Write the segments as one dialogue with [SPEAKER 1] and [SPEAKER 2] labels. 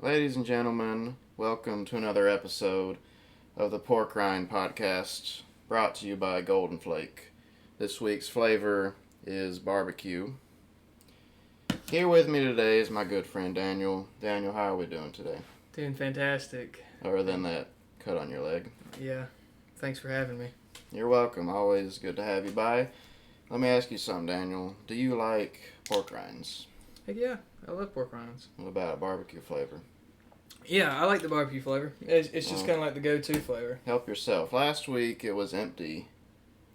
[SPEAKER 1] Ladies and gentlemen, welcome to another episode of the Pork Rind podcast, brought to you by Golden Flake. This week's flavor is barbecue. Here with me today is my good friend Daniel. Daniel, how are we doing today?
[SPEAKER 2] Doing fantastic.
[SPEAKER 1] Other than that cut on your leg.
[SPEAKER 2] Yeah, thanks for having me.
[SPEAKER 1] You're welcome. Always good to have you by. Let me ask you something, Daniel. Do you like pork rinds?
[SPEAKER 2] Heck yeah, I love pork rinds.
[SPEAKER 1] What about a barbecue flavor?
[SPEAKER 2] Yeah, I like the barbecue flavor. It's just kind of like the go-to flavor.
[SPEAKER 1] Help yourself. Last week it was empty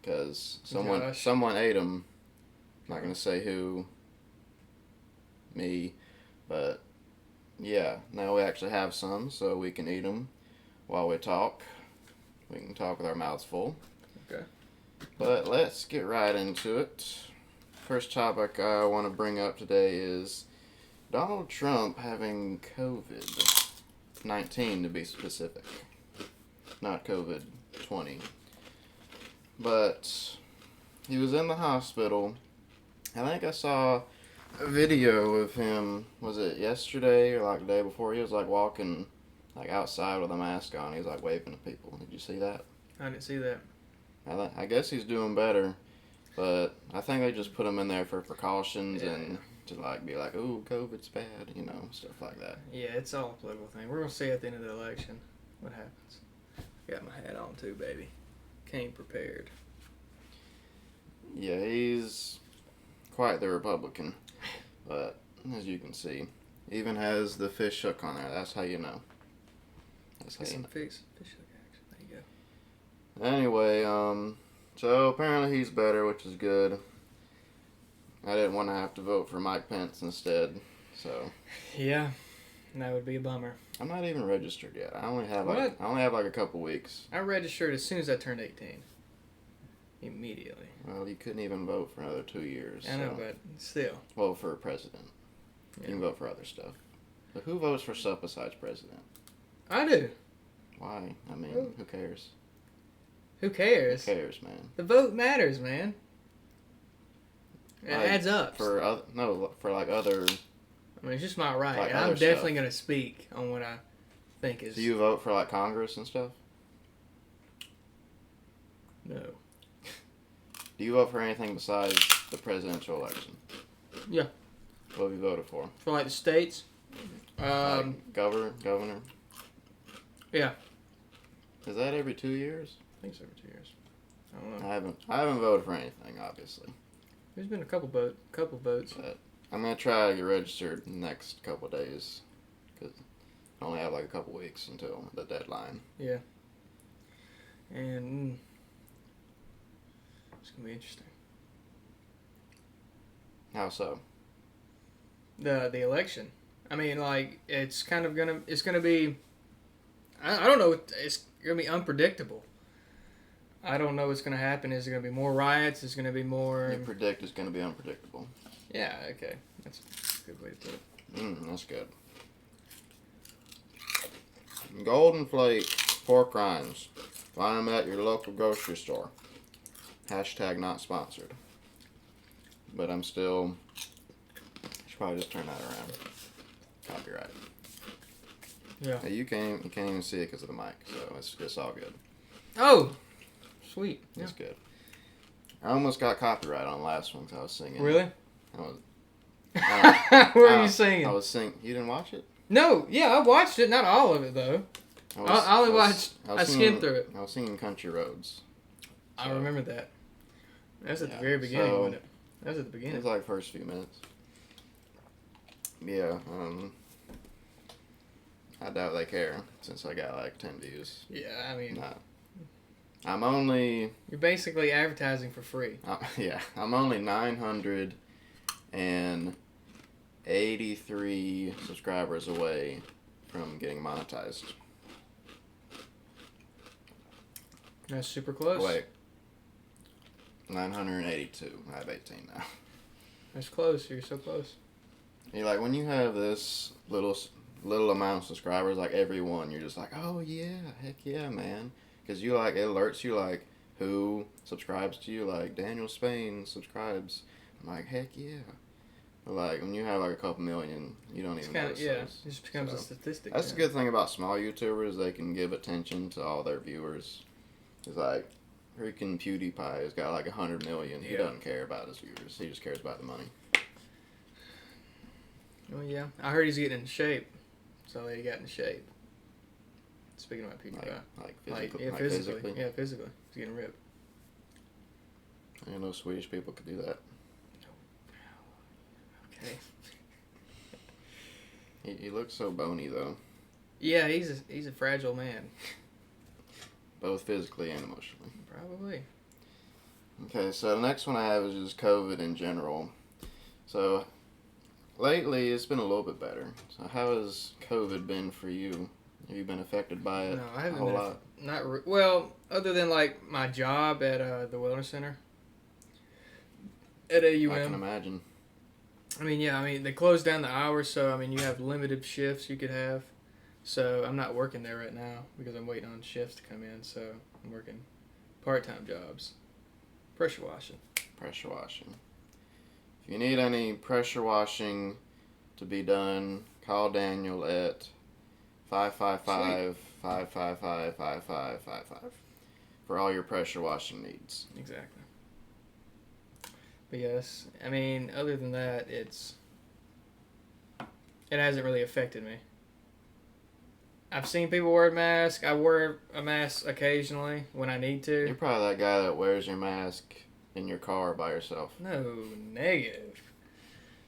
[SPEAKER 1] because someone ate them. I'm not going to say who, me, but yeah, now we actually have some so we can eat them while we talk. We can talk with our mouths full.
[SPEAKER 2] Okay.
[SPEAKER 1] But let's get right into it. First topic I want to bring up today is Donald Trump having COVID-19 to be specific. Not COVID-20. But he was in the hospital. I think I saw a video of him, was it yesterday or like the day before? He was like walking like outside with a mask on. He was like waving to people. Did you see that?
[SPEAKER 2] I didn't see that.
[SPEAKER 1] I guess he's doing better, but I think they just put him in there for precautions and to like be like, ooh, COVID's bad, stuff like that.
[SPEAKER 2] Yeah, it's all a political thing. We're going to see at the end of the election what happens. Got my hat on too, baby. Came prepared.
[SPEAKER 1] Yeah, he's quite the Republican, but as you can see, even has the fish hook on there. That's how you know. That's how
[SPEAKER 2] Get
[SPEAKER 1] you
[SPEAKER 2] some
[SPEAKER 1] know.
[SPEAKER 2] fish hook action. There you go.
[SPEAKER 1] Anyway, so apparently he's better, which is good. I didn't want to have to vote for Mike Pence instead, so.
[SPEAKER 2] Yeah, that would be a bummer.
[SPEAKER 1] I'm not even registered yet. I only have
[SPEAKER 2] What?
[SPEAKER 1] like a couple weeks.
[SPEAKER 2] I registered as soon as I turned 18. Immediately.
[SPEAKER 1] Well, you couldn't even vote for another 2 years.
[SPEAKER 2] I know, but still.
[SPEAKER 1] Well, for president.
[SPEAKER 2] Yeah.
[SPEAKER 1] You can vote for other stuff. But who votes for stuff besides president?
[SPEAKER 2] I do.
[SPEAKER 1] Why? I mean, who cares?
[SPEAKER 2] Who cares?
[SPEAKER 1] Who cares, man?
[SPEAKER 2] The vote matters, man. It adds up.
[SPEAKER 1] For other other.
[SPEAKER 2] I mean, it's just my right.
[SPEAKER 1] Like
[SPEAKER 2] I'm
[SPEAKER 1] other
[SPEAKER 2] definitely
[SPEAKER 1] stuff.
[SPEAKER 2] going to speak on what I think is.
[SPEAKER 1] Do you vote for like Congress and stuff?
[SPEAKER 2] No.
[SPEAKER 1] Do you vote for anything besides the presidential election?
[SPEAKER 2] Yeah.
[SPEAKER 1] What have you voted for?
[SPEAKER 2] For like the states?
[SPEAKER 1] Like governor?
[SPEAKER 2] Yeah.
[SPEAKER 1] Is that every 2 years?
[SPEAKER 2] I think it's every 2 years. I don't know.
[SPEAKER 1] I haven't voted for anything, obviously.
[SPEAKER 2] There's been a couple votes.
[SPEAKER 1] But I'm going to try to get registered in the next couple of days. Because I only have like a couple weeks until the deadline.
[SPEAKER 2] Yeah. And it's going to be interesting.
[SPEAKER 1] How so?
[SPEAKER 2] The election. I mean, like, it's going to be, I don't know, it's going to be unpredictable. I don't know what's going to happen. Is there going to be more riots? Is going to be more...
[SPEAKER 1] You predict it's going to be unpredictable.
[SPEAKER 2] Yeah, okay. That's a good way to put it.
[SPEAKER 1] That's good. Golden Flake pork rinds. Find them at your local grocery store. Hashtag not sponsored. But I'm still... I should probably just turn that around. Copyright.
[SPEAKER 2] Yeah.
[SPEAKER 1] Hey, you can't even see it because of the mic, so it's all good.
[SPEAKER 2] Oh! Sweet.
[SPEAKER 1] It's good. I almost got copyright on the last one because I was singing.
[SPEAKER 2] Really?
[SPEAKER 1] I was,
[SPEAKER 2] What were you singing?
[SPEAKER 1] I was singing. You didn't watch it?
[SPEAKER 2] No, yeah, I watched it. Not all of it, though. I only watched... I skimmed through it.
[SPEAKER 1] I was singing Country Roads.
[SPEAKER 2] I remember that. That was at the very beginning, wasn't it? That was at the
[SPEAKER 1] It
[SPEAKER 2] beginning.
[SPEAKER 1] was like first few minutes. Yeah, I doubt they care since I got like 10 views.
[SPEAKER 2] Yeah, I mean...
[SPEAKER 1] Nah. I'm only...
[SPEAKER 2] You're basically advertising for free.
[SPEAKER 1] I'm only 983 subscribers away from getting monetized.
[SPEAKER 2] That's super close.
[SPEAKER 1] Wait. 982. I have 18 now.
[SPEAKER 2] That's close. You're so close.
[SPEAKER 1] Like when you have this little amount of subscribers, like every one, you're just like, oh yeah, heck yeah, man. Because you like, it alerts you like who subscribes to you, like Daniel Spain subscribes. I'm like, heck yeah. Like, when you have like a couple million, you don't even notice
[SPEAKER 2] Yeah,
[SPEAKER 1] those.
[SPEAKER 2] it just becomes a statistic.
[SPEAKER 1] That's the good thing about small YouTubers. They can give attention to all their viewers. It's like, freaking PewDiePie has got like 100 million. He doesn't care about his viewers. He just cares about the money.
[SPEAKER 2] Oh, yeah. I heard he's getting in shape. So he got in shape. Speaking about PewDiePie. Physically. Yeah, physically. He's getting ripped.
[SPEAKER 1] I didn't know Swedish people could do that.
[SPEAKER 2] Okay.
[SPEAKER 1] He looks so bony, though.
[SPEAKER 2] Yeah, he's a fragile man.
[SPEAKER 1] Both physically and emotionally.
[SPEAKER 2] Probably.
[SPEAKER 1] Okay, so the next one I have is just COVID in general. So, lately it's been a little bit better. So how has COVID been for you? Have you been affected by it?
[SPEAKER 2] No, I haven't
[SPEAKER 1] a whole lot?
[SPEAKER 2] Well, other than like my job at the wellness center at AUM.
[SPEAKER 1] I can imagine.
[SPEAKER 2] I mean, they closed down the hours, so I mean, you have limited shifts you could have. So I'm not working there right now because I'm waiting on shifts to come in. So I'm working part-time jobs, pressure washing.
[SPEAKER 1] Pressure washing. If you need any pressure washing to be done, call Daniel at 555-555-5555 for all your pressure washing needs.
[SPEAKER 2] Exactly. But yes, I mean, other than that, it hasn't really affected me. I've seen people wear a mask. I wear a mask occasionally when I need to.
[SPEAKER 1] You're probably that guy that wears your mask in your car by yourself.
[SPEAKER 2] No, negative.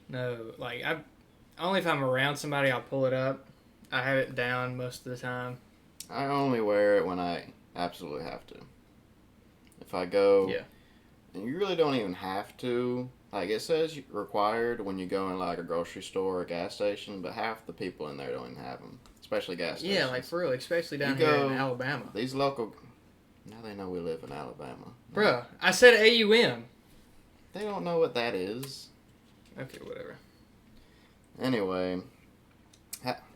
[SPEAKER 2] No, like only if I'm around somebody, I'll pull it up. I have it down most of the time.
[SPEAKER 1] I only wear it when I absolutely have to. If I go, and you really don't even have to. Like, it says required when you go in like a grocery store or a gas station, but half the people in there don't even have them. Especially gas stations.
[SPEAKER 2] Yeah, like for real, especially down here in Alabama.
[SPEAKER 1] These local... Now they know we live in Alabama.
[SPEAKER 2] Bruh, I said AUM.
[SPEAKER 1] They don't know what that is.
[SPEAKER 2] Okay, whatever.
[SPEAKER 1] Anyway,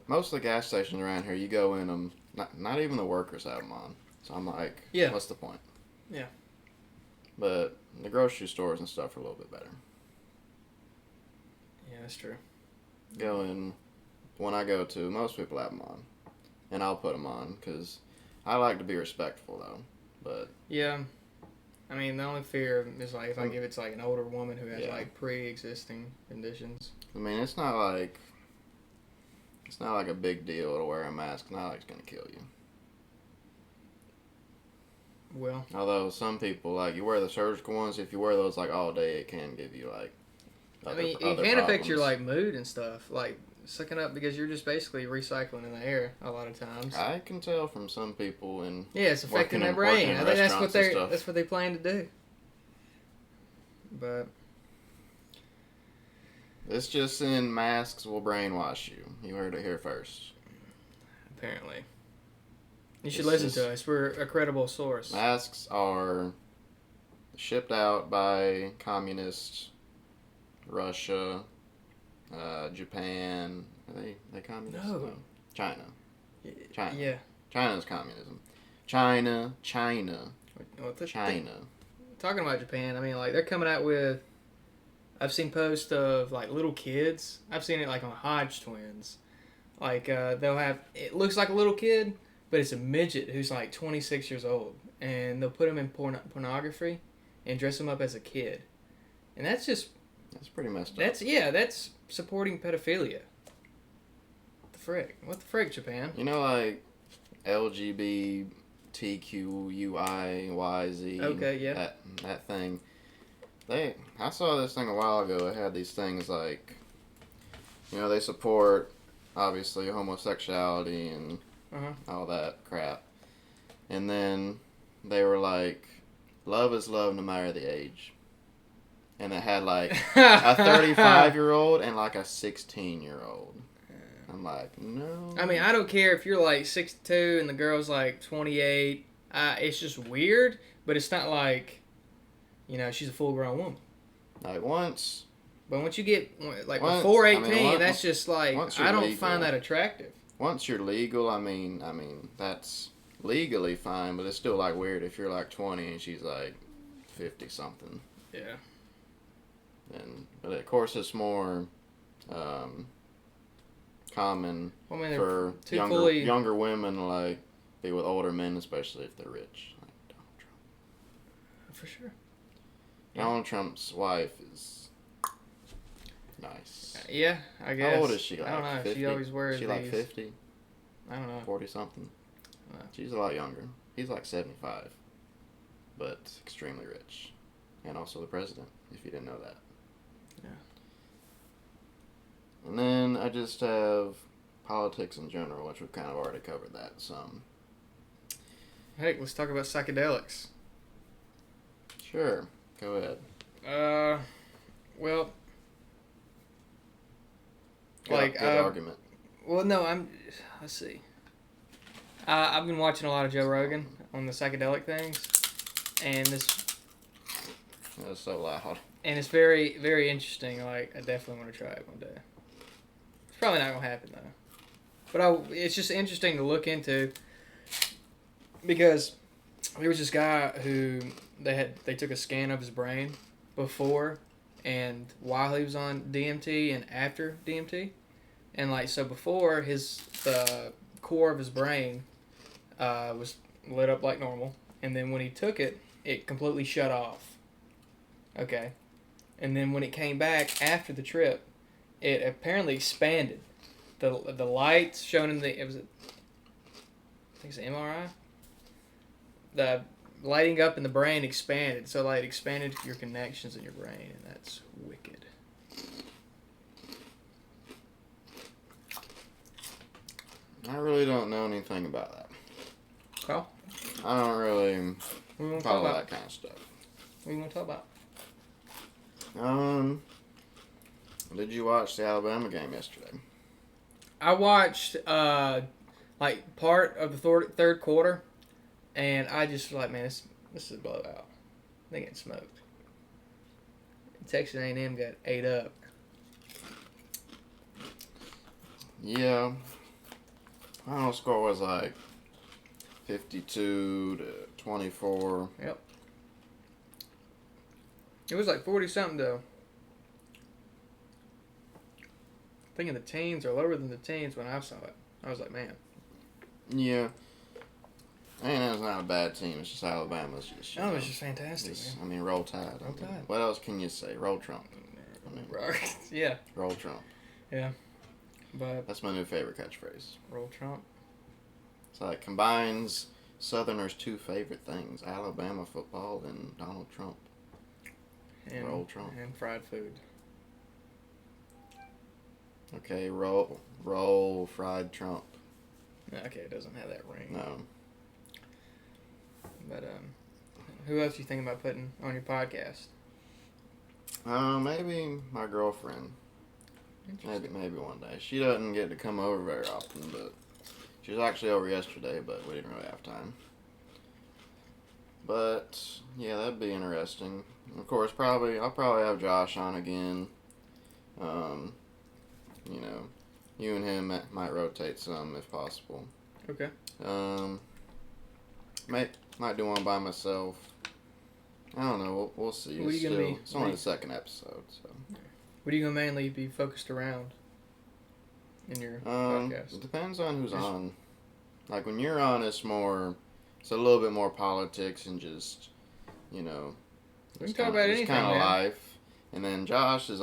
[SPEAKER 1] most of the gas stations around here, you go in them, not even the workers have them on. So I'm like, what's the point?
[SPEAKER 2] Yeah.
[SPEAKER 1] But the grocery stores and stuff are a little bit better.
[SPEAKER 2] Yeah, that's true.
[SPEAKER 1] When I go to, most people have them on. And I'll put them on, because I like to be respectful, though. But
[SPEAKER 2] yeah. I mean, the only fear is, like, if I give it to, like, an older woman who has, like, pre-existing conditions.
[SPEAKER 1] I mean, it's not like a big deal to wear a mask. It's not like it's going to kill you.
[SPEAKER 2] Well.
[SPEAKER 1] Although some people, like, you wear the surgical ones, if you wear those, like, all day, it can give you, like,
[SPEAKER 2] it can affect your, like, mood and stuff. Like, sucking up because you're just basically recycling in the air a lot of times.
[SPEAKER 1] I can tell from some people
[SPEAKER 2] it's affecting their brain. I think that's what they plan to do. But
[SPEAKER 1] it's just saying masks will brainwash you. You heard it here first.
[SPEAKER 2] Apparently. You should listen to us. We're a credible source.
[SPEAKER 1] Masks are shipped out by communists, Russia, Japan. Are they communist?
[SPEAKER 2] No.
[SPEAKER 1] China.
[SPEAKER 2] Yeah.
[SPEAKER 1] China's communism. China.
[SPEAKER 2] Talking about Japan, I mean, like, they're coming out with... I've seen posts of, like, little kids. I've seen it, like, on Hodge twins. Like, they'll have... It looks like a little kid, but it's a midget who's, like, 26 years old. And they'll put him in pornography and dress him up as a kid. And that's just...
[SPEAKER 1] That's pretty messed up.
[SPEAKER 2] That's supporting pedophilia. What the frick, Japan?
[SPEAKER 1] You know, like, LGBTQIYZ.
[SPEAKER 2] Okay, yeah.
[SPEAKER 1] That thing. I saw this thing a while ago. It had these things like, they support, obviously, homosexuality and all that crap. And then they were like, love is love no matter the age. And it had, like, a 35-year-old and, like, a 16-year-old. I'm like, no.
[SPEAKER 2] I mean, I don't care if you're, like, 62 and the girl's, like, 28. It's just weird, but it's not like, she's a full-grown woman.
[SPEAKER 1] Like, once...
[SPEAKER 2] But once you get, like, before 18, that's just, like, I don't find that attractive.
[SPEAKER 1] Once you're legal, I mean, that's legally fine, but it's still, like, weird if you're, like, 20 and she's, like, 50-something.
[SPEAKER 2] Yeah.
[SPEAKER 1] But of course, it's more common for younger women like be with older men, especially if they're rich, like Donald Trump.
[SPEAKER 2] For sure.
[SPEAKER 1] Donald Trump's wife is nice.
[SPEAKER 2] Yeah, I guess.
[SPEAKER 1] How old is she? Like
[SPEAKER 2] I don't know.
[SPEAKER 1] 50?
[SPEAKER 2] She always wears
[SPEAKER 1] She
[SPEAKER 2] these.
[SPEAKER 1] like 50?
[SPEAKER 2] I don't know.
[SPEAKER 1] 40 something. She's a lot younger. He's like 75, but extremely rich, and also the president. If you didn't know that.
[SPEAKER 2] Yeah.
[SPEAKER 1] And then I just have politics in general, which we've kind of already covered that some.
[SPEAKER 2] Hey, let's talk about psychedelics.
[SPEAKER 1] Sure, go ahead.
[SPEAKER 2] Well,
[SPEAKER 1] Good argument.
[SPEAKER 2] Well, no, let's see. I've been watching a lot of Joe Rogan on the psychedelic things, and
[SPEAKER 1] That's so loud.
[SPEAKER 2] And it's very, very interesting. Like, I definitely want to try it one day. It's probably not gonna happen though, but it's just interesting to look into because there was this guy who they took a scan of his brain before and while he was on DMT and after DMT, and like so before the core of his brain was lit up like normal, and then when he took it, it completely shut off. Okay. And then when it came back after the trip, it apparently expanded. The lights shown in I think it's an MRI. The lighting up in the brain expanded, so like it expanded your connections in your brain, and that's wicked.
[SPEAKER 1] I really don't know anything about that.
[SPEAKER 2] Carl?
[SPEAKER 1] I don't really follow that kind of stuff.
[SPEAKER 2] What do you want to talk about?
[SPEAKER 1] Did you watch the Alabama game yesterday?
[SPEAKER 2] I watched like part of the third quarter, and I just was like, man, this is a blowout. They getting smoked. Texas A&M got ate up.
[SPEAKER 1] Yeah. Final score was like 52-24.
[SPEAKER 2] Yep. It was like 40-something, though. I think in the teens or lower than the teens when I saw it. I was like, man.
[SPEAKER 1] Yeah. A&M's not a bad team. It's just Alabama's just.
[SPEAKER 2] It's just fantastic, man.
[SPEAKER 1] Roll Tide.
[SPEAKER 2] Roll Tide.
[SPEAKER 1] What else can you say? Roll Trump.
[SPEAKER 2] Yeah.
[SPEAKER 1] Roll Trump.
[SPEAKER 2] Yeah. But
[SPEAKER 1] that's my new favorite catchphrase.
[SPEAKER 2] Roll Trump.
[SPEAKER 1] So it combines Southerners' two favorite things: Alabama football and Donald Trump.
[SPEAKER 2] And,
[SPEAKER 1] roll Trump.
[SPEAKER 2] And fried food.
[SPEAKER 1] Okay, roll fried Trump.
[SPEAKER 2] Okay, it doesn't have that ring.
[SPEAKER 1] No.
[SPEAKER 2] But who else you think about putting on your podcast?
[SPEAKER 1] Maybe my girlfriend. Maybe one day. She doesn't get to come over very often, but she was actually over yesterday, but we didn't really have time. But yeah, that'd be interesting. Of course, I'll probably have Josh on again. You and him might rotate some if possible.
[SPEAKER 2] Okay.
[SPEAKER 1] Might do one by myself. I don't know. We'll see. It's only the second episode, so.
[SPEAKER 2] What are you gonna mainly be focused around in your podcast?
[SPEAKER 1] It depends on who's on. Like when you're on, it's a little bit more politics and just,
[SPEAKER 2] we can talk about anything.
[SPEAKER 1] Kind of life. And then Josh is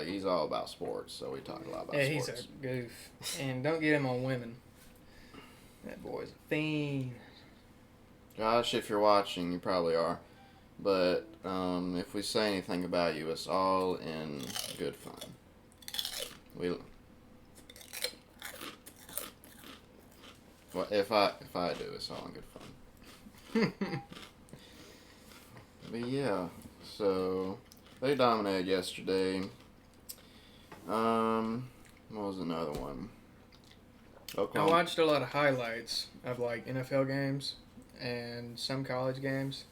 [SPEAKER 1] he's all about sports, so we talk a lot about sports.
[SPEAKER 2] Yeah, he's a goof. And don't get him on women. That boy's a fiend.
[SPEAKER 1] Josh, if you're watching, you probably are. But if we say anything about you, it's all in good fun. If I do, it's all in good fun. But yeah, so they dominated yesterday. What was another one?
[SPEAKER 2] Oklahoma. I watched a lot of highlights of like NFL games and some college games.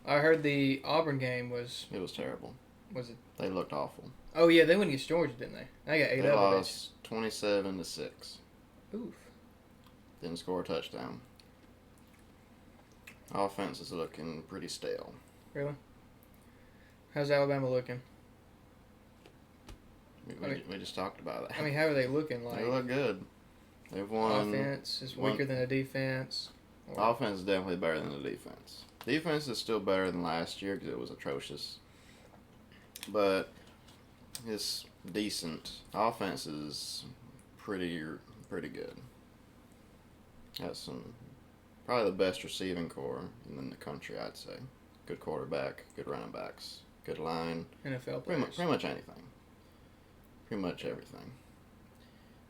[SPEAKER 2] I heard the Auburn game was...
[SPEAKER 1] It was terrible.
[SPEAKER 2] Was it?
[SPEAKER 1] They looked awful.
[SPEAKER 2] Oh, yeah, they went against Georgia, didn't they? They got 8 up. They
[SPEAKER 1] lost 27-6.
[SPEAKER 2] Oof.
[SPEAKER 1] Didn't score a touchdown. Offense is looking pretty stale.
[SPEAKER 2] Really? How's Alabama looking?
[SPEAKER 1] We just talked about that.
[SPEAKER 2] I mean, how are they looking?
[SPEAKER 1] They look good. They've won.
[SPEAKER 2] Offense is weaker than the defense.
[SPEAKER 1] Offense is definitely better than the defense. Defense is still better than last year because it was atrocious. But it's decent. Offense is pretty good. Has probably the best receiving core in the country, I'd say. Good quarterback, good running backs, good line.
[SPEAKER 2] NFL players.
[SPEAKER 1] Pretty much anything. Pretty much everything.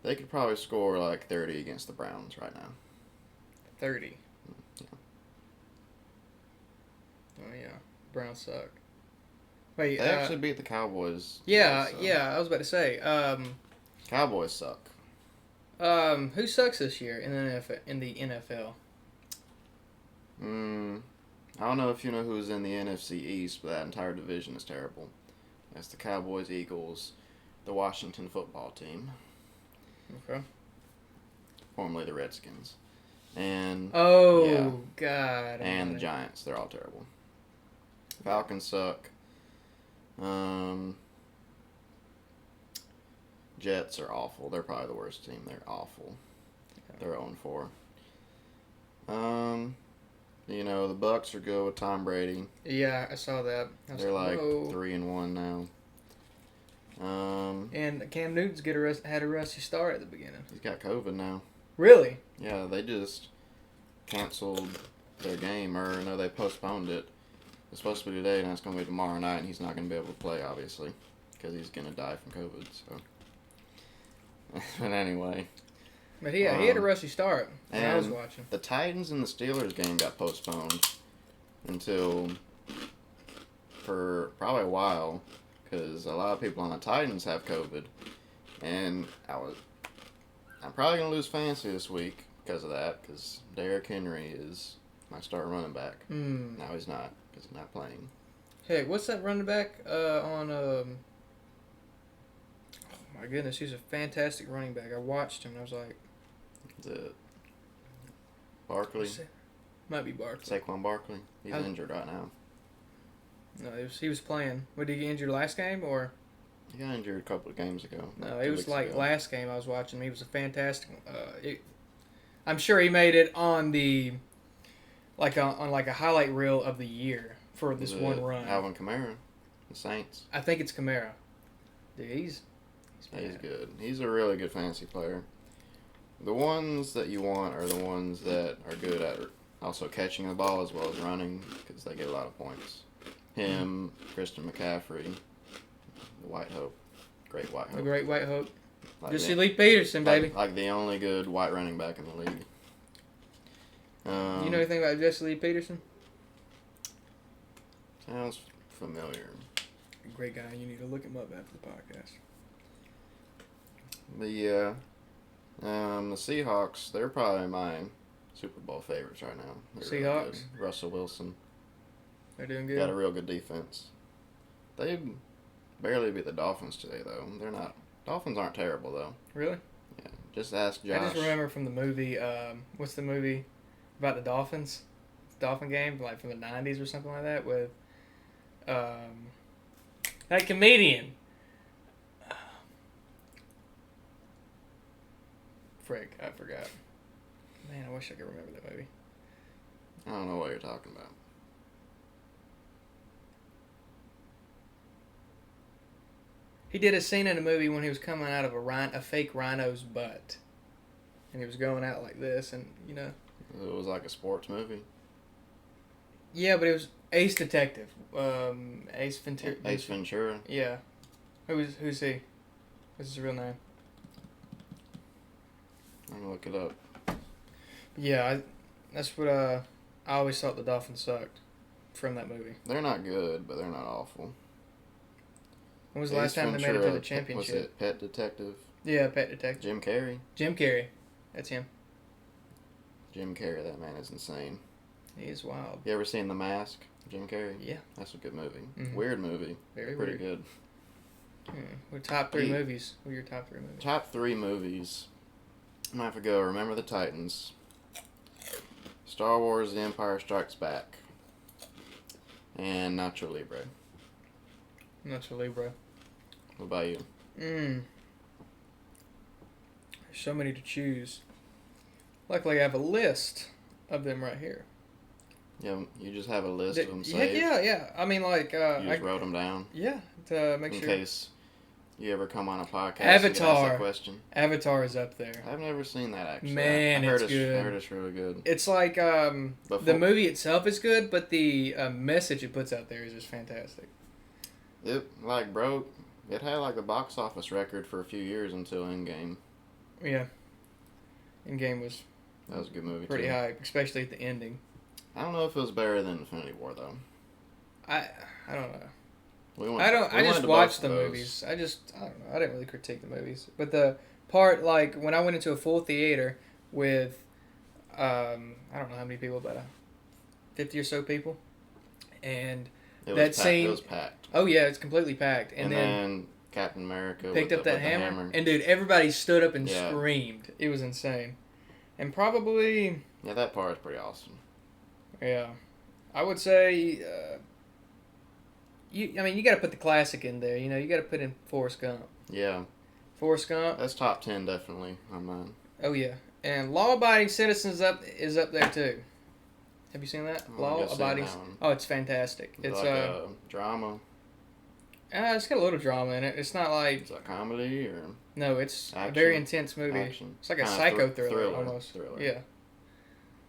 [SPEAKER 1] They could probably score like 30 against the Browns right now.
[SPEAKER 2] 30.
[SPEAKER 1] Yeah.
[SPEAKER 2] Oh yeah, Browns suck. Wait,
[SPEAKER 1] They actually beat the Cowboys.
[SPEAKER 2] Yeah,
[SPEAKER 1] today, so.
[SPEAKER 2] yeah. I was about to say.
[SPEAKER 1] Cowboys suck.
[SPEAKER 2] Who sucks this year in the NFL?
[SPEAKER 1] I don't know if you know who's in the NFC East, but that entire division is terrible. That's the Cowboys, Eagles, the Washington football team.
[SPEAKER 2] Okay.
[SPEAKER 1] Formerly the Redskins. And
[SPEAKER 2] God.
[SPEAKER 1] and the Giants. They're all terrible. Falcons suck. Jets are awful. They're probably the worst team. They're awful. They're 0-4. The Bucks are good with Tom Brady.
[SPEAKER 2] Yeah, I saw that.
[SPEAKER 1] They're like 3-1 now.
[SPEAKER 2] And Cam Newton's had a rusty start at the beginning.
[SPEAKER 1] He's got COVID now.
[SPEAKER 2] Really?
[SPEAKER 1] Yeah, they just canceled their game, or no, they postponed it. It's supposed to be today, and it's going to be tomorrow night, and he's not going to be able to play, obviously, because he's going to die from COVID. So, but anyway.
[SPEAKER 2] But he had a rusty start when I was watching.
[SPEAKER 1] The Titans and the Steelers game got postponed until for probably a while, because a lot of people on the Titans have COVID, and I'm probably going to lose fantasy this week because of that, because Derrick Henry is my starting running back. Now he's not, because he's not playing.
[SPEAKER 2] Hey, what's that running back on... Oh, my goodness, he's a fantastic running back. I watched him, and I was like...
[SPEAKER 1] Is it Barkley?
[SPEAKER 2] Might be Barkley.
[SPEAKER 1] Saquon Barkley. He's injured right now.
[SPEAKER 2] No, he was playing. Did he get injured last game, or...?
[SPEAKER 1] He got injured a couple of games ago.
[SPEAKER 2] No, it was like last game I was watching. He was a fantastic... I'm sure he made it on the... on a highlight reel of the year for this one run.
[SPEAKER 1] Alvin Kamara, the Saints.
[SPEAKER 2] I think it's Kamara. Dude, he's
[SPEAKER 1] good. He's a really good fantasy player. The ones that you want are the ones that are good at also catching the ball as well as running, because they get a lot of points. Him, Christian McCaffrey, the White Hope, Great White Hope.
[SPEAKER 2] The Great White Hope.
[SPEAKER 1] Like
[SPEAKER 2] Jesse Lee Peterson, baby.
[SPEAKER 1] Like the only good white running back in the league.
[SPEAKER 2] You know anything about Jesse Lee Peterson?
[SPEAKER 1] Sounds familiar.
[SPEAKER 2] Great guy. You need to look him up after the podcast.
[SPEAKER 1] The Seahawks, they're probably my Super Bowl favorites right now. They're
[SPEAKER 2] Seahawks?
[SPEAKER 1] Really good. Russell Wilson.
[SPEAKER 2] They're doing good.
[SPEAKER 1] Got a real good defense. They barely beat the Dolphins today, though. They're not. Dolphins aren't terrible, though.
[SPEAKER 2] Really?
[SPEAKER 1] Yeah. Just ask Josh.
[SPEAKER 2] I just remember from the movie, what's the movie about the Dolphins? Dolphin game, like from the 90s or something like that, with that comedian. Frick, I forgot. Man, I wish I could remember that movie.
[SPEAKER 1] I don't know what you're talking about.
[SPEAKER 2] He did a scene in a movie when he was coming out of a fake rhino's butt. And he was going out like this, and, you know.
[SPEAKER 1] It was like a sports movie.
[SPEAKER 2] Yeah, but it was Ace Detective. Ace Ventura.
[SPEAKER 1] Ace Ventura.
[SPEAKER 2] Yeah. Who's he? What's his real name?
[SPEAKER 1] I'm gonna look it up.
[SPEAKER 2] Yeah, that's what I always thought the Dolphins sucked from that movie.
[SPEAKER 1] They're not good, but they're not awful.
[SPEAKER 2] When was the last time they made it to the championship?
[SPEAKER 1] Was it Pet Detective?
[SPEAKER 2] Yeah, Pet Detective.
[SPEAKER 1] Jim Carrey?
[SPEAKER 2] Jim Carrey. That's him.
[SPEAKER 1] Jim Carrey, that man is insane.
[SPEAKER 2] He is wild.
[SPEAKER 1] You ever seen The Mask? Jim Carrey?
[SPEAKER 2] Yeah.
[SPEAKER 1] That's a good movie.
[SPEAKER 2] Mm-hmm.
[SPEAKER 1] Weird movie.
[SPEAKER 2] Very
[SPEAKER 1] Pretty
[SPEAKER 2] weird.
[SPEAKER 1] good.
[SPEAKER 2] What top three movies? What are your top three movies?
[SPEAKER 1] Top three movies. I'm gonna have to go Remember the Titans, Star Wars The Empire Strikes Back, and Nacho Libre.
[SPEAKER 2] Nacho Libre.
[SPEAKER 1] What about you?
[SPEAKER 2] There's so many to choose. Luckily, I have a list of them right here.
[SPEAKER 1] Yeah, you just have a list of them saved.
[SPEAKER 2] Yeah. I mean, like,
[SPEAKER 1] you just wrote them down.
[SPEAKER 2] Yeah, to make
[SPEAKER 1] in
[SPEAKER 2] sure.
[SPEAKER 1] In case you ever come on a podcast
[SPEAKER 2] Avatar.
[SPEAKER 1] and get asked that question.
[SPEAKER 2] Avatar is up there.
[SPEAKER 1] I've never seen that actually.
[SPEAKER 2] Man, it's good.
[SPEAKER 1] I heard it's really good.
[SPEAKER 2] It's like the movie itself is good, but the message it puts out there is just fantastic.
[SPEAKER 1] It broke. It had like the box office record for a few years until Endgame.
[SPEAKER 2] Yeah, Endgame was.
[SPEAKER 1] That was a good movie.
[SPEAKER 2] Pretty hype, especially at the ending.
[SPEAKER 1] I don't know if it was better than Infinity War though.
[SPEAKER 2] I don't know.
[SPEAKER 1] I
[SPEAKER 2] just watched the movies. I don't know. I didn't really critique the movies, but the part like when I went into a full theater with, I don't know how many people, but 50 or so people, and that scene.
[SPEAKER 1] It was packed.
[SPEAKER 2] Oh yeah, it's completely packed. And then
[SPEAKER 1] Captain America
[SPEAKER 2] picked up that hammer, and dude, everybody stood up and screamed. It was insane, and probably.
[SPEAKER 1] Yeah, that part is pretty awesome.
[SPEAKER 2] Yeah, I would say. You got to put the classic in there. You know, you got to put in Forrest Gump.
[SPEAKER 1] Yeah.
[SPEAKER 2] Forrest Gump.
[SPEAKER 1] That's top 10 definitely on mine.
[SPEAKER 2] Oh yeah, and Law Abiding Citizens is up there too. Have you seen that? Law Abiding. Oh, it's fantastic. It's
[SPEAKER 1] like a drama.
[SPEAKER 2] It's got a little drama in it. It's not like.
[SPEAKER 1] It's a comedy or.
[SPEAKER 2] No, it's
[SPEAKER 1] action,
[SPEAKER 2] a very intense movie.
[SPEAKER 1] Action.
[SPEAKER 2] It's like a psycho thriller almost.
[SPEAKER 1] Thriller.
[SPEAKER 2] Yeah.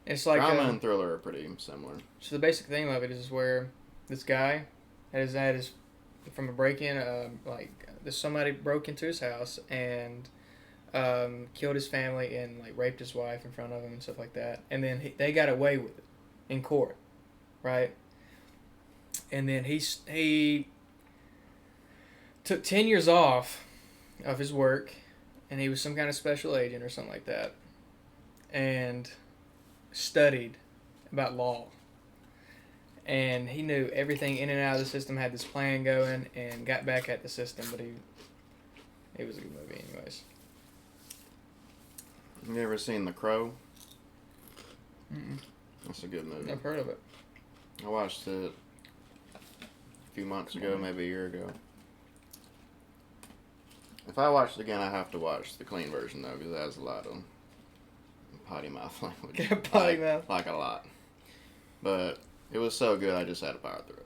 [SPEAKER 2] It's like
[SPEAKER 1] drama and thriller are pretty similar.
[SPEAKER 2] So the basic theme of it is where this guy had his from a break-in, somebody broke into his house and killed his family and like raped his wife in front of him and stuff like that. And then they got away with it in court, right? And then he took 10 years off of his work, and he was some kind of special agent or something like that, and studied about law. And he knew everything in and out of the system, had this plan going, and got back at the system. But it was a good movie, anyways.
[SPEAKER 1] You ever seen The Crow?
[SPEAKER 2] Mm-mm.
[SPEAKER 1] That's a good movie.
[SPEAKER 2] I've heard of it.
[SPEAKER 1] I watched it a few months ago, maybe a year ago. If I watch it again, I have to watch the clean version though, because it has a lot of potty mouth language.
[SPEAKER 2] Potty mouth.
[SPEAKER 1] Like a lot. But it was so good, I just had to power through it.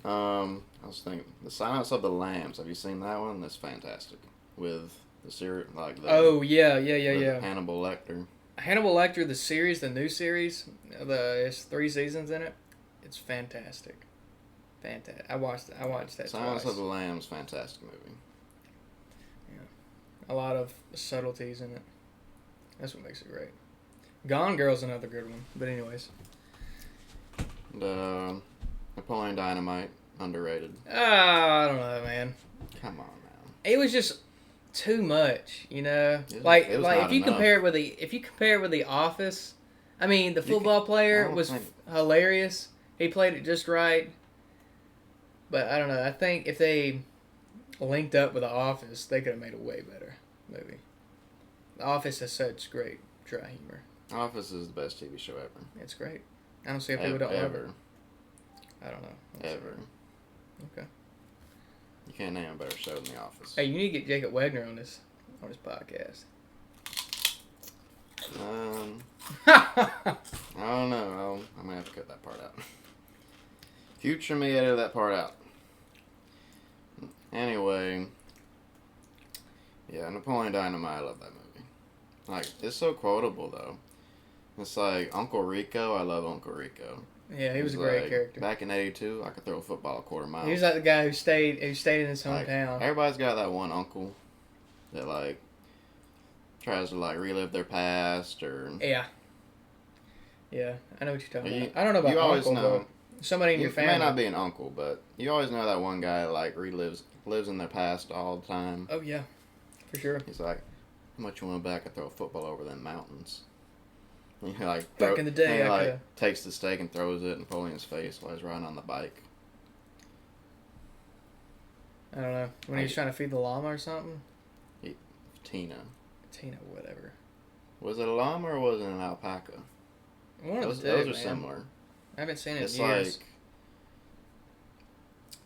[SPEAKER 1] I was thinking, The Silence of the Lambs. Have you seen that one? That's fantastic. With the series,
[SPEAKER 2] yeah.
[SPEAKER 1] Hannibal Lecter.
[SPEAKER 2] Hannibal Lecter, the series, the new series, it's 3 seasons in it. It's fantastic. Fantastic. I watched that
[SPEAKER 1] Silence
[SPEAKER 2] twice.
[SPEAKER 1] of the Lambs, fantastic movie.
[SPEAKER 2] Yeah. A lot of subtleties in it. That's what makes it great. Gone Girl's another good one. But anyways.
[SPEAKER 1] Napoleon Dynamite, underrated.
[SPEAKER 2] I don't know, man.
[SPEAKER 1] Come on now.
[SPEAKER 2] It was just too much, you know.
[SPEAKER 1] It
[SPEAKER 2] like
[SPEAKER 1] was
[SPEAKER 2] if you compare it with the Office, I mean, the football player was hilarious. He played it just right. But I don't know. I think if they linked up with the Office, they could have made a way better movie. The Office has such great dry humor.
[SPEAKER 1] Office is the best TV show ever.
[SPEAKER 2] It's great. I don't see if people don't love it. I don't know.
[SPEAKER 1] Ever.
[SPEAKER 2] Okay.
[SPEAKER 1] You can't name a better show than The Office.
[SPEAKER 2] Hey, you need to get Jacob Wagner on this podcast.
[SPEAKER 1] I don't know. I'm gonna have to cut that part out. Future me edit that part out. Anyway, yeah, Napoleon Dynamite. I love that movie. Like, it's so quotable though. It's like Uncle Rico. I love Uncle Rico.
[SPEAKER 2] Yeah, he was a great character.
[SPEAKER 1] Back in '82, I could throw a football a quarter mile.
[SPEAKER 2] He was like the guy who stayed in his hometown.
[SPEAKER 1] Like, everybody's got that one uncle that like tries to like relive their past or.
[SPEAKER 2] Yeah. Yeah, I know what you're talking about. I don't know about
[SPEAKER 1] you always
[SPEAKER 2] uncle,
[SPEAKER 1] know.
[SPEAKER 2] Somebody in your family.
[SPEAKER 1] It may not be an uncle, but you always know that one guy that like lives in their past all the time.
[SPEAKER 2] Oh yeah, for sure.
[SPEAKER 1] He's like, how much you want back? I throw a football over them mountains. And he like
[SPEAKER 2] back in the day,
[SPEAKER 1] he takes the steak and throws it in Napoleon's face while he's riding on the bike.
[SPEAKER 2] I don't know when he was trying to feed the llama or something.
[SPEAKER 1] Tina,
[SPEAKER 2] whatever.
[SPEAKER 1] Was it a llama or was it an alpaca?
[SPEAKER 2] One of
[SPEAKER 1] those
[SPEAKER 2] the two,
[SPEAKER 1] are similar.
[SPEAKER 2] I haven't seen it
[SPEAKER 1] it's
[SPEAKER 2] in years.
[SPEAKER 1] Like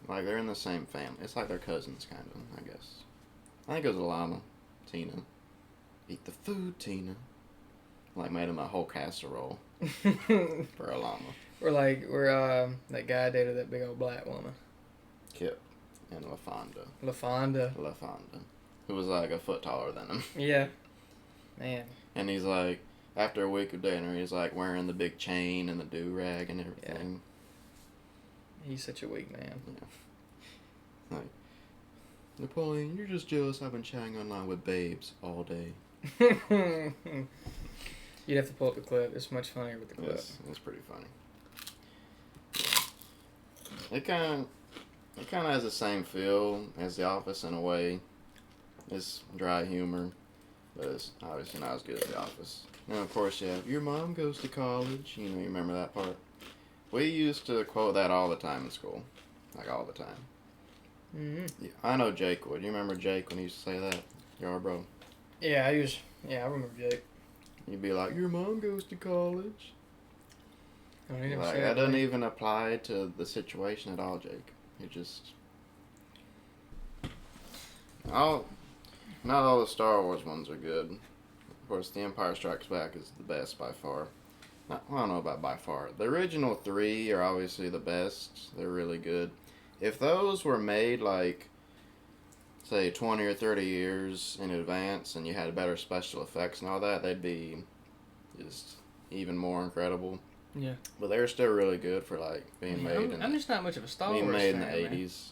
[SPEAKER 1] Like, they're in the same family. It's like they're cousins, kind of, I guess. I think it was a llama. Tina. Eat the food, Tina. Like, made him a whole casserole for a llama.
[SPEAKER 2] We're that guy dated that big old black woman.
[SPEAKER 1] Kip and LaFonda.
[SPEAKER 2] LaFonda.
[SPEAKER 1] Who was like a foot taller than him.
[SPEAKER 2] Yeah. Man.
[SPEAKER 1] And he's like, after a week of dating her, he's like wearing the big chain and the do-rag and everything.
[SPEAKER 2] Yeah. He's such a weak man.
[SPEAKER 1] Yeah. Like, Napoleon, you're just jealous I've been chatting online with babes all day.
[SPEAKER 2] You'd have to pull up the clip. It's much funnier with the clip.
[SPEAKER 1] It's pretty funny. It kind of has the same feel as The Office in a way. It's dry humor, but it's obviously not as good as The Office. And of course, you have Your Mom Goes to College. You remember that part? We used to quote that all the time in school. Like, all the time.
[SPEAKER 2] Mm-hmm.
[SPEAKER 1] Yeah, I know Jake would. You remember Jake when he used to say that? Your bro.
[SPEAKER 2] Yeah, I remember Jake.
[SPEAKER 1] You'd be like, Your mom goes to college.
[SPEAKER 2] I mean,
[SPEAKER 1] Like, that doesn't even apply to the situation at all, Jake. It just... Not all the Star Wars ones are good. Of course, The Empire Strikes Back is the best by far. I don't know about by far. The original 3 are obviously the best. They're really good. If those were made, like, say, 20 or 30 years in advance and you had better special effects and all that, they'd be just even more incredible.
[SPEAKER 2] Yeah.
[SPEAKER 1] But they're still really good for, like, being made
[SPEAKER 2] I'm just not much of a Star Wars
[SPEAKER 1] being made
[SPEAKER 2] fan,
[SPEAKER 1] in the 80s.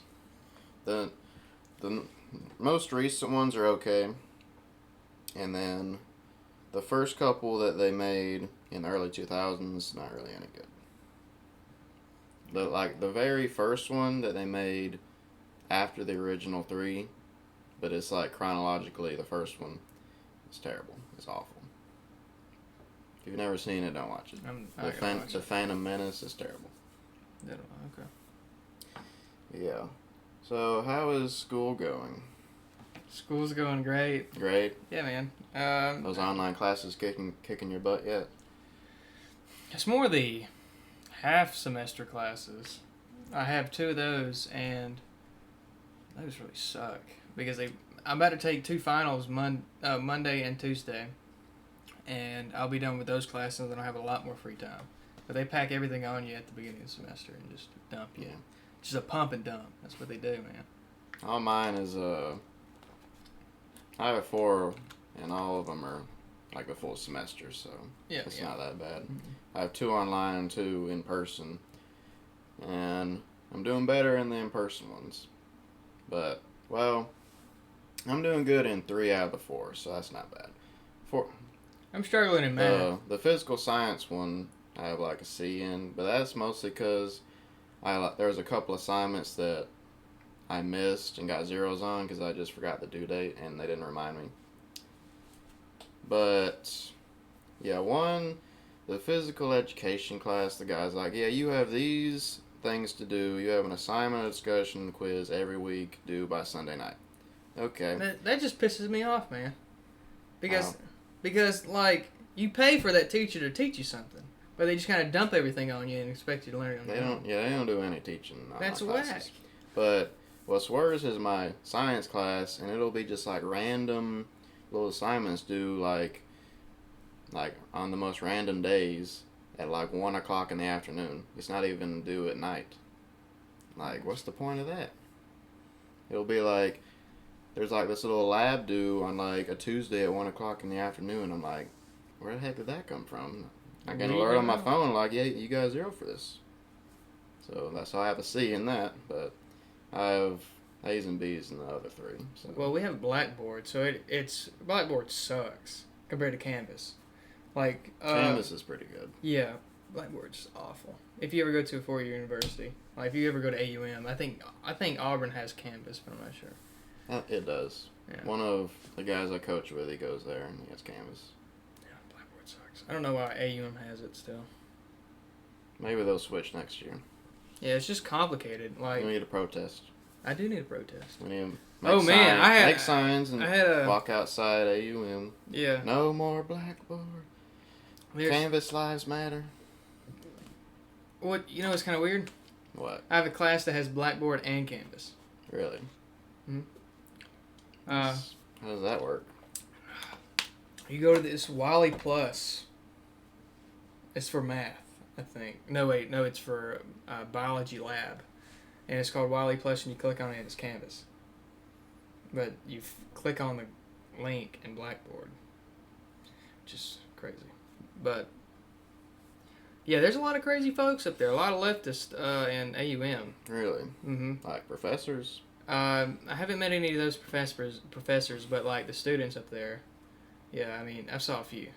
[SPEAKER 1] The most recent ones are okay. And then the first couple that they made in the early 2000s, not really any good. The very first one that they made after the original 3, but it's like chronologically the first one, it's terrible. It's awful. If you've never seen it, don't watch it. The Phantom Menace is terrible.
[SPEAKER 2] Okay.
[SPEAKER 1] Yeah. So how is school going?
[SPEAKER 2] School's going great.
[SPEAKER 1] Great.
[SPEAKER 2] Yeah, man.
[SPEAKER 1] Those online classes kicking your butt yet?
[SPEAKER 2] It's more the half semester classes. I have 2 of those, and those really suck because I'm about to take 2 finals Monday and Tuesday, and I'll be done with those classes, and I'll have a lot more free time. But they pack everything on you at the beginning of the semester and just dump you.
[SPEAKER 1] Yeah.
[SPEAKER 2] Just a pump and dump. That's what they do, man.
[SPEAKER 1] All mine is I have 4, and all of them are like a full semester, so it's not that bad.
[SPEAKER 2] Mm-hmm.
[SPEAKER 1] I have 2 online and 2 in person, and I'm doing better in the in-person ones. But, well, I'm doing good in 3 out of the 4, so that's not bad.
[SPEAKER 2] I'm struggling in math.
[SPEAKER 1] The physical science one, I have like a C in, but that's mostly because there was a couple assignments that I missed and got zeros on because I just forgot the due date and they didn't remind me. But, yeah, the physical education class, the guy's like, yeah, you have these things to do. You have an assignment, a discussion, quiz every week due by Sunday night. Okay.
[SPEAKER 2] That just pisses me off, man. Because, like, you pay for that teacher to teach you something, but they just kind of dump everything on you and expect you to learn it on your own.
[SPEAKER 1] They don't do any teaching.
[SPEAKER 2] That's whack.
[SPEAKER 1] But what's worse is my science class, and it'll be just like random little assignments due like on the most random days at like 1 o'clock in the afternoon. It's not even due at night. Like, what's the point of that? It'll be like, there's like this little lab due on like a Tuesday at 1 o'clock in the afternoon. I'm like, where the heck did that come from? I get an alert on my phone like, yeah, you got 0 for this. So that's how I have a C in that, but I have A's and B's in the other 3. So.
[SPEAKER 2] Well, we have Blackboard, so Blackboard sucks compared to Canvas. Like
[SPEAKER 1] Canvas is pretty good.
[SPEAKER 2] Yeah, Blackboard's awful. If you ever go to a 4-year university, like if you ever go to AUM, I think Auburn has Canvas, but I'm not sure.
[SPEAKER 1] It does. Yeah. One of the guys I coach with, he goes there and he has Canvas.
[SPEAKER 2] Yeah, Blackboard sucks. I don't know why AUM has it still.
[SPEAKER 1] Maybe they'll switch next year.
[SPEAKER 2] Yeah, it's just complicated. Like,
[SPEAKER 1] we need a protest.
[SPEAKER 2] I do need a protest.
[SPEAKER 1] We need to
[SPEAKER 2] make
[SPEAKER 1] signs and walk outside AUM.
[SPEAKER 2] Yeah.
[SPEAKER 1] No more Blackboard. Canvas lives matter.
[SPEAKER 2] What, you know what's kind of weird?
[SPEAKER 1] What?
[SPEAKER 2] I have a class that has blackboard and Canvas.
[SPEAKER 1] Really?
[SPEAKER 2] Mm-hmm.
[SPEAKER 1] How does that work?
[SPEAKER 2] You go to this Wiley Plus. It's for math, I think. No, wait. No, it's for biology lab. And it's called Wiley Plus, and you click on it, and it's Canvas. But you click on the link in Blackboard. Which is crazy. But, yeah, there's a lot of crazy folks up there. A lot of leftists in AUM.
[SPEAKER 1] Really?
[SPEAKER 2] Mm-hmm.
[SPEAKER 1] Like professors?
[SPEAKER 2] I haven't met any of those professors, but, like, the students up there. Yeah, I mean, I saw a few.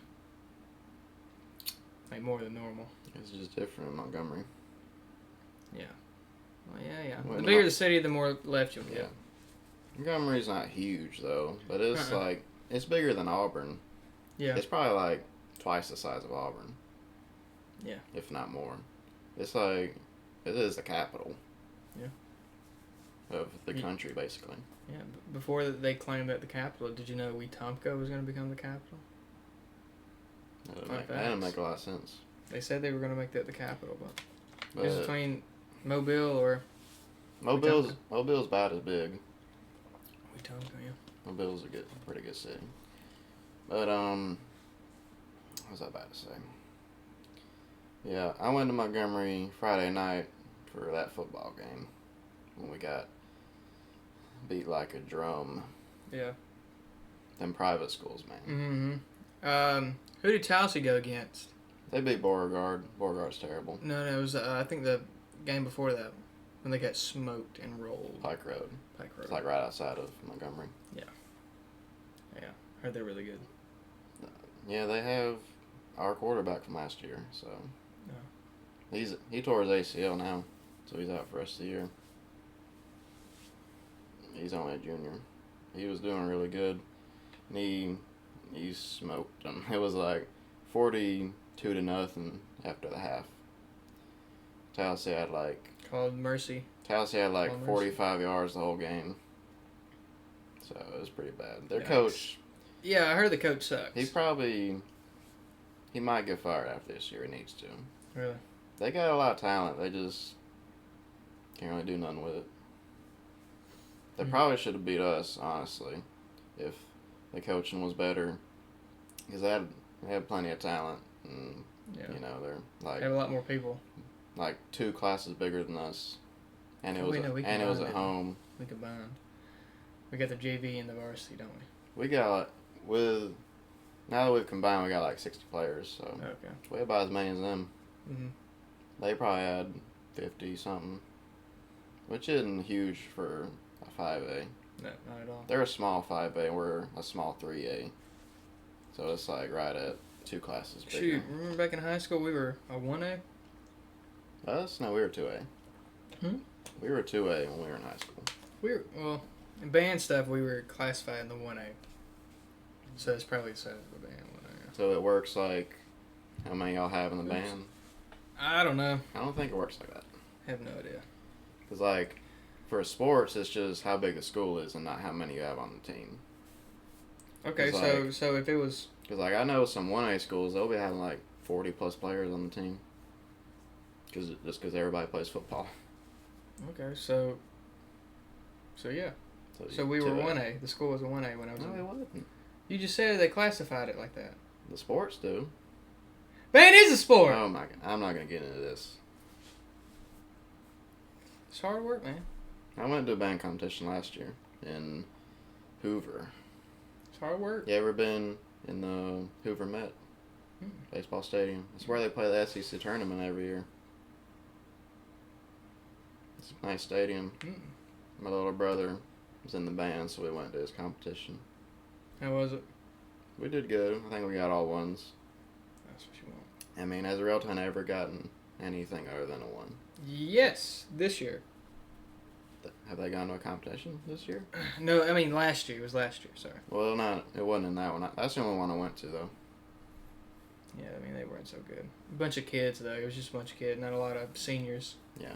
[SPEAKER 2] Like, more than normal.
[SPEAKER 1] It's just different in Montgomery.
[SPEAKER 2] Yeah. Well, yeah.
[SPEAKER 1] Well,
[SPEAKER 2] The bigger the city, the more left you'll get.
[SPEAKER 1] Yeah. Montgomery's not huge, though, but it's like, it's bigger than Auburn.
[SPEAKER 2] Yeah.
[SPEAKER 1] It's probably like twice the size of Auburn.
[SPEAKER 2] Yeah.
[SPEAKER 1] If not more. It's like, it is the capital.
[SPEAKER 2] Yeah.
[SPEAKER 1] Of the country, basically.
[SPEAKER 2] Yeah. Before they claimed that the capital, did you know Wetumpka was going to become the capital?
[SPEAKER 1] That didn't make a lot of sense.
[SPEAKER 2] They said they were going to make that the capital, but it's
[SPEAKER 1] But
[SPEAKER 2] between Mobile or
[SPEAKER 1] Mobile's about as big.
[SPEAKER 2] Wetumpka, yeah.
[SPEAKER 1] Mobile's a pretty good city. But what was I about to say? Yeah, I went to Montgomery Friday night for that football game when we got beat like a drum.
[SPEAKER 2] Yeah.
[SPEAKER 1] Them private schools, man.
[SPEAKER 2] Mm-hmm. Who did Chelsea go against?
[SPEAKER 1] They beat Beauregard. Beauregard's terrible.
[SPEAKER 2] No, it was I think the game before that when they got smoked and rolled.
[SPEAKER 1] Pike Road.
[SPEAKER 2] It's
[SPEAKER 1] like right outside of Montgomery.
[SPEAKER 2] Yeah. Heard they're really good.
[SPEAKER 1] Yeah, they have our quarterback from last year, so
[SPEAKER 2] Yeah.
[SPEAKER 1] he tore his ACL now, so he's out for the rest of the year. He's only a junior. He was doing really good, and he smoked them. It was like 42-0 after the half. Tallahassee had like
[SPEAKER 2] Called Mercy.
[SPEAKER 1] 45 yards the whole game. So it was pretty bad. Their coach.
[SPEAKER 2] Yeah, I heard the coach sucks.
[SPEAKER 1] He might get fired after this year. He needs to.
[SPEAKER 2] Really?
[SPEAKER 1] They got a lot of talent. They just can't really do nothing with it. They probably should have beat us, honestly, if the coaching was better. Because they had plenty of talent. And, you know, they're like...
[SPEAKER 2] They have a lot more people.
[SPEAKER 1] Like 2 classes bigger than us. And it was at home.
[SPEAKER 2] We combined. We got the JV and the varsity, don't we?
[SPEAKER 1] We got, now that we've combined, we got like 60 players. So
[SPEAKER 2] okay.
[SPEAKER 1] We about as many as them.
[SPEAKER 2] Mm-hmm.
[SPEAKER 1] They probably had 50-something. Which isn't huge for a 5A.
[SPEAKER 2] No, not at all.
[SPEAKER 1] They're a small 5A. We're a small 3A. So it's like right at 2 classes bigger.
[SPEAKER 2] Shoot, remember back in high school we were a 1A?
[SPEAKER 1] Us? No, we were 2A. We were 2A when we were in high school.
[SPEAKER 2] In band stuff we were classified in the 1A. So it's probably the size of the band 1A.
[SPEAKER 1] So it works like how many y'all have in the band?
[SPEAKER 2] I don't know.
[SPEAKER 1] I don't think it works like that.
[SPEAKER 2] I have no idea.
[SPEAKER 1] Because like for sports, it's just how big the school is and not how many you have on the team.
[SPEAKER 2] Okay, so if it was...
[SPEAKER 1] Because like I know some 1A schools, they'll be having like 40 plus players on the team. Just because everybody plays football.
[SPEAKER 2] Okay, so yeah. So we were 1A. The school was a 1A when I was
[SPEAKER 1] No, it wasn't.
[SPEAKER 2] You just said they classified it like that.
[SPEAKER 1] The sports do.
[SPEAKER 2] Band is a sport!
[SPEAKER 1] Oh my God. I'm not going to get into this.
[SPEAKER 2] It's hard work, man.
[SPEAKER 1] I went to a band competition last year in Hoover.
[SPEAKER 2] It's hard work.
[SPEAKER 1] You ever been in the Hoover Met baseball stadium? It's where they play the SEC tournament every year. It's a nice stadium. My little brother was in the band, so we went to his competition.
[SPEAKER 2] How was it?
[SPEAKER 1] We did good. I think we got all 1s.
[SPEAKER 2] That's what you want.
[SPEAKER 1] I mean, has Railton ever gotten anything other than a 1?
[SPEAKER 2] Yes, this year.
[SPEAKER 1] Have they gone to a competition this year?
[SPEAKER 2] No, I mean last year. It was last year, sorry.
[SPEAKER 1] Well, it wasn't in that one. That's the only one I went to, though.
[SPEAKER 2] Yeah, I mean, they weren't so good. A bunch of kids, though. It was just a bunch of kids, not a lot of seniors.
[SPEAKER 1] Yeah.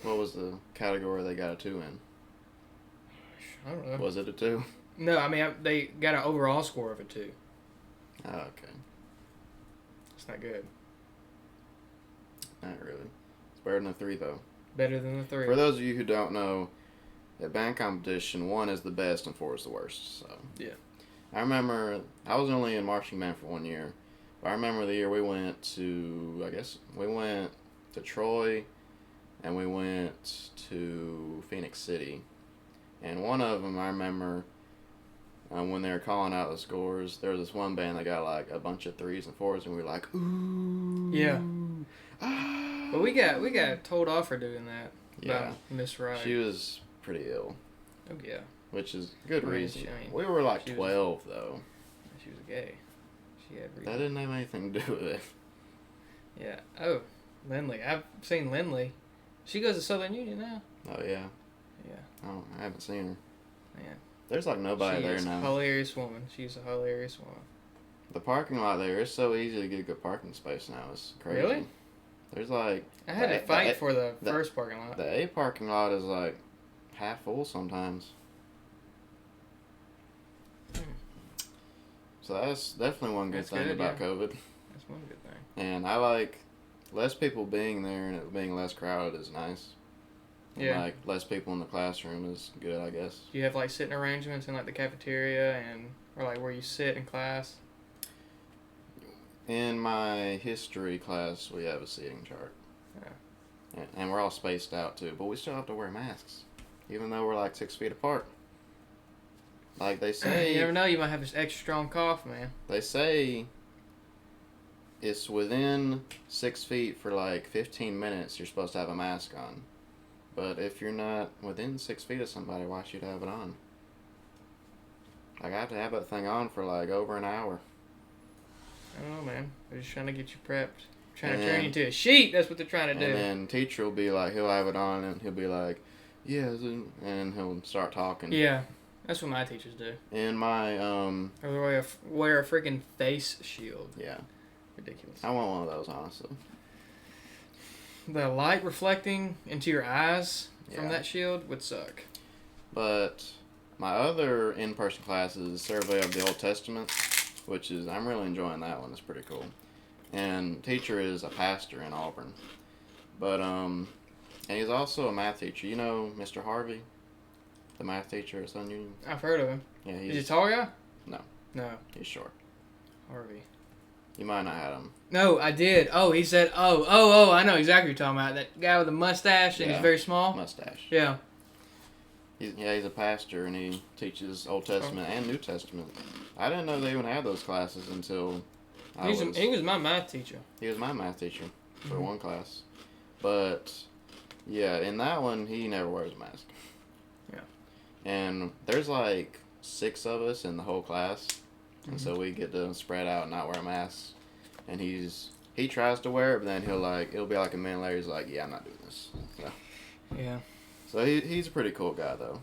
[SPEAKER 1] What was the category they got a 2 in?
[SPEAKER 2] I don't know.
[SPEAKER 1] Was it a 2?
[SPEAKER 2] No, I mean, they got an overall score of a 2.
[SPEAKER 1] Oh, okay.
[SPEAKER 2] It's not good.
[SPEAKER 1] Not really. It's better than a 3, though.
[SPEAKER 2] Better than the 3.
[SPEAKER 1] For those of you who don't know, at band competition, 1 is the best and 4 is the worst. So
[SPEAKER 2] Yeah.
[SPEAKER 1] I remember I was only in marching band for 1 year, but I remember the year we went to Troy, and we went to Phoenix City, and one of them I remember. When they were calling out the scores, there was this one band that got like a bunch of 3s and 4s, and we were like, ooh.
[SPEAKER 2] Yeah.
[SPEAKER 1] Ah.
[SPEAKER 2] But we got told off for doing that.
[SPEAKER 1] Yeah.
[SPEAKER 2] Miss Rind.
[SPEAKER 1] She was pretty ill.
[SPEAKER 2] Oh, yeah.
[SPEAKER 1] Which is good reason.
[SPEAKER 2] I mean,
[SPEAKER 1] we were like 12, though.
[SPEAKER 2] She was gay. She had reason.
[SPEAKER 1] That didn't have anything to do with it.
[SPEAKER 2] Yeah. Oh, Lindley. I've seen Lindley. She goes to Southern Union now.
[SPEAKER 1] Oh, yeah.
[SPEAKER 2] Yeah.
[SPEAKER 1] Oh, I haven't seen her.
[SPEAKER 2] Man.
[SPEAKER 1] There's like nobody there now.
[SPEAKER 2] She's a hilarious woman. She's a hilarious woman.
[SPEAKER 1] The parking lot there is so easy to get a good parking space now. It's crazy.
[SPEAKER 2] Really?
[SPEAKER 1] There's like...
[SPEAKER 2] I had to fight for the first parking lot.
[SPEAKER 1] The A parking lot is like half full sometimes. So that's definitely one good thing about COVID.
[SPEAKER 2] That's one good thing.
[SPEAKER 1] And I like less people being there and it being less crowded is nice.
[SPEAKER 2] Yeah.
[SPEAKER 1] Like less people in the classroom is good, I guess.
[SPEAKER 2] Do you have like sitting arrangements in like the cafeteria or like where you sit in class?
[SPEAKER 1] In my history class, we have a seating chart.
[SPEAKER 2] Yeah.
[SPEAKER 1] And we're all spaced out too, but we still have to wear masks, even though we're like 6 feet apart. Like they say,
[SPEAKER 2] you never know, you might have this extra strong cough, man.
[SPEAKER 1] They say it's within 6 feet for like 15 minutes you're supposed to have a mask on. But if you're not within 6 feet of somebody, why should you have it on? Like I have to have that thing on for like over an hour.
[SPEAKER 2] I don't know, man. They're just trying to get you prepped. Trying to turn you into a sheep. That's what they're trying to do.
[SPEAKER 1] And then teacher will be like, he'll have it on and he'll be like, yeah, and he'll start talking.
[SPEAKER 2] Yeah, that's what my teachers do.
[SPEAKER 1] In my
[SPEAKER 2] Or they wear a freaking face shield.
[SPEAKER 1] Yeah.
[SPEAKER 2] Ridiculous.
[SPEAKER 1] I want one of those, honestly.
[SPEAKER 2] The light reflecting into your eyes from that shield would suck.
[SPEAKER 1] But my other in-person class is Survey of the Old Testament, which is, I'm really enjoying that one. It's pretty cool. And teacher is a pastor in Auburn. But, and he's also a math teacher. You know Mr. Harvey? The math teacher at Southern Union?
[SPEAKER 2] I've heard of him.
[SPEAKER 1] Yeah,
[SPEAKER 2] Is he a tall guy?
[SPEAKER 1] No.
[SPEAKER 2] No.
[SPEAKER 1] He's short.
[SPEAKER 2] Harvey.
[SPEAKER 1] You might not have him.
[SPEAKER 2] No, I did. Oh, he said, I know exactly what you're talking about. That guy with the mustache and he's very small?
[SPEAKER 1] Mustache.
[SPEAKER 2] Yeah.
[SPEAKER 1] He's a pastor and he teaches Old Testament and New Testament. I didn't know they even had those classes until
[SPEAKER 2] he was my math teacher.
[SPEAKER 1] He was my math teacher for one class. But, yeah, in that one, he never wears a mask.
[SPEAKER 2] Yeah.
[SPEAKER 1] And there's like 6 of us in the whole class. And so we get to spread out and not wear masks. And he tries to wear it, but then it'll be like a minute later, he's like, yeah, I'm not doing this. So,
[SPEAKER 2] yeah.
[SPEAKER 1] So he's a pretty cool guy, though.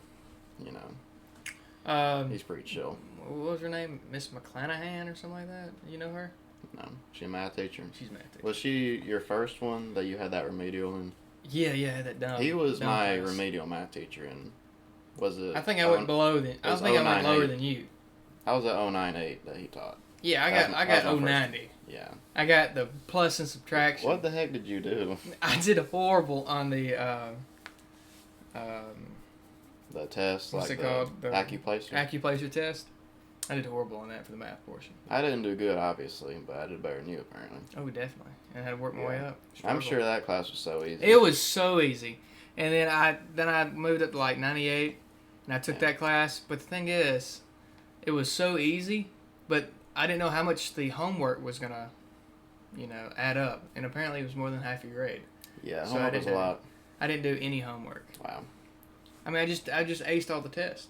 [SPEAKER 1] You know. He's pretty chill.
[SPEAKER 2] What was her name? Miss McClanahan or something like that? You know her?
[SPEAKER 1] No. She a math teacher?
[SPEAKER 2] She's a math teacher.
[SPEAKER 1] Was she your first one that you had that remedial in?
[SPEAKER 2] Yeah, that dumb.
[SPEAKER 1] He was my
[SPEAKER 2] class.
[SPEAKER 1] remedial math teacher, and was it...
[SPEAKER 2] I think I went below than... I think I went lower than you.
[SPEAKER 1] I was at 098 that he taught.
[SPEAKER 2] Yeah, I got 090.
[SPEAKER 1] Yeah.
[SPEAKER 2] I got the plus and subtraction.
[SPEAKER 1] What the heck did you do?
[SPEAKER 2] I did horrible on the
[SPEAKER 1] test,
[SPEAKER 2] what's
[SPEAKER 1] like
[SPEAKER 2] it called? The
[SPEAKER 1] acuplacer?
[SPEAKER 2] Acuplacer test. I did horrible on that for the math portion.
[SPEAKER 1] I didn't do good, obviously, but I did better than you, apparently.
[SPEAKER 2] Oh, definitely. And I had to work my way up.
[SPEAKER 1] I'm sure that class was so easy.
[SPEAKER 2] It was so easy. And then I moved up to like 98, and I took that class. But the thing is, it was so easy, but I didn't know how much the homework was going to, add up. And apparently it was more than half your grade.
[SPEAKER 1] Yeah, homework was a lot.
[SPEAKER 2] I didn't do any homework.
[SPEAKER 1] Wow.
[SPEAKER 2] I mean, I just aced all the tests.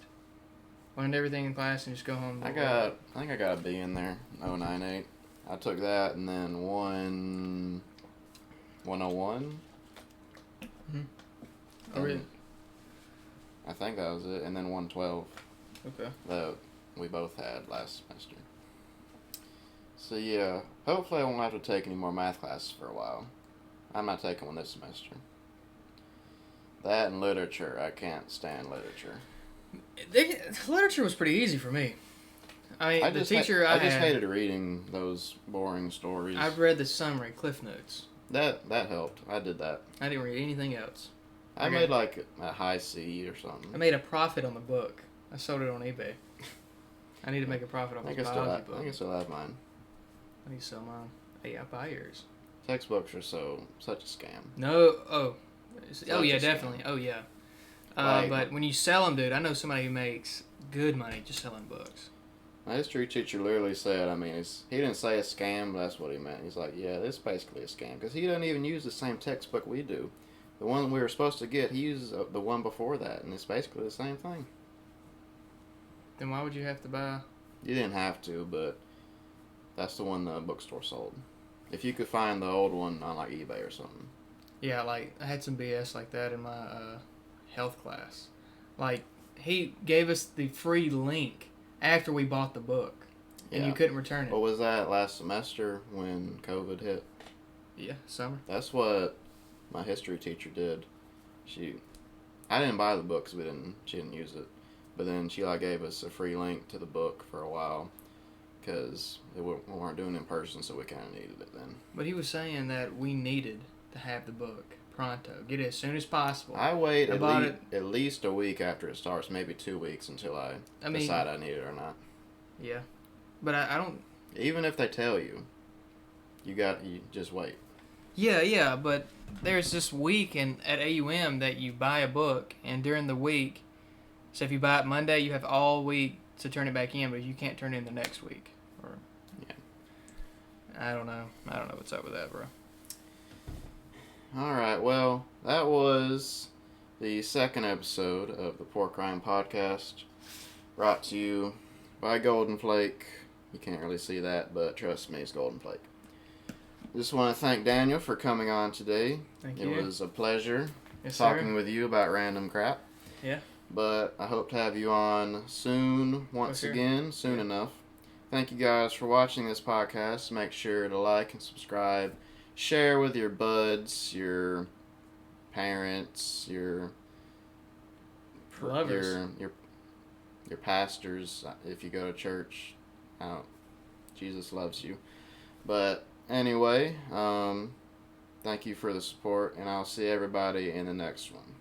[SPEAKER 2] Learned everything in class and just go home.
[SPEAKER 1] I think I got a B in there, 098. I took that and then 101.
[SPEAKER 2] Mm-hmm. Oh, really?
[SPEAKER 1] I think that was it, and then 112.
[SPEAKER 2] Okay.
[SPEAKER 1] That we both had last semester. So yeah, hopefully I won't have to take any more math classes for a while. I'm not taking one this semester. That and literature, I can't stand literature.
[SPEAKER 2] Literature was pretty easy for me. I mean, I just
[SPEAKER 1] hated reading those boring stories.
[SPEAKER 2] I've read the summary, Cliff Notes.
[SPEAKER 1] That helped. I did that.
[SPEAKER 2] I didn't read anything else.
[SPEAKER 1] I made like a high C or something.
[SPEAKER 2] I made a profit on the book. I sold it on eBay. I need to make a profit off this biology book.
[SPEAKER 1] I can still have mine.
[SPEAKER 2] I need to sell mine. Hey, I'll buy yours.
[SPEAKER 1] Textbooks are such a scam.
[SPEAKER 2] No, yeah,
[SPEAKER 1] a
[SPEAKER 2] definitely.
[SPEAKER 1] scam.
[SPEAKER 2] Oh yeah.
[SPEAKER 1] Like,
[SPEAKER 2] but when you sell them, dude, I know somebody who makes good money just selling books.
[SPEAKER 1] My history teacher literally said, he didn't say a scam, but that's what he meant. He's like, yeah, this is basically a scam. Because he doesn't even use the same textbook we do. The one we were supposed to get, he uses the one before that, and it's basically the same thing.
[SPEAKER 2] Then why would you have to buy?
[SPEAKER 1] You didn't have to, but that's the one the bookstore sold. If you could find the old one on like eBay or something.
[SPEAKER 2] Yeah, like I had some BS like that in my health class. Like he gave us the free link after we bought the book, and you couldn't return it.
[SPEAKER 1] What was that last semester when COVID hit?
[SPEAKER 2] Yeah, summer.
[SPEAKER 1] That's what my history teacher did. I didn't buy the book because she didn't use it. But then she gave us a free link to the book for a while because we weren't doing it in person, so we kind of needed it then.
[SPEAKER 2] But he was saying that we needed to have the book pronto. Get it as soon as possible.
[SPEAKER 1] I wait at least a week after it starts, maybe 2 weeks until I decide I need it or not.
[SPEAKER 2] Yeah. But I don't...
[SPEAKER 1] Even if they tell you, you just wait.
[SPEAKER 2] Yeah, but there's this week at AUM that you buy a book, and during the week, so if you buy it Monday, you have all week to turn it back in, but you can't turn it in the next week.
[SPEAKER 1] Yeah.
[SPEAKER 2] I don't know what's up with that, bro.
[SPEAKER 1] All right, well, that was the second episode of the Pork Rind Podcast, brought to you by Golden Flake. You can't really see that, but trust me, it's Golden Flake. Just want to thank Daniel for coming on today.
[SPEAKER 2] Thank you.
[SPEAKER 1] It was a pleasure
[SPEAKER 2] talking
[SPEAKER 1] with you about random crap.
[SPEAKER 2] Yeah.
[SPEAKER 1] But I hope to have you on soon, soon enough. Thank you guys for watching this podcast. Make sure to like and subscribe. Share with your buds, your parents, your
[SPEAKER 2] lovers,
[SPEAKER 1] your pastors. If you go to church, Jesus loves you. But anyway, thank you for the support, and I'll see everybody in the next one.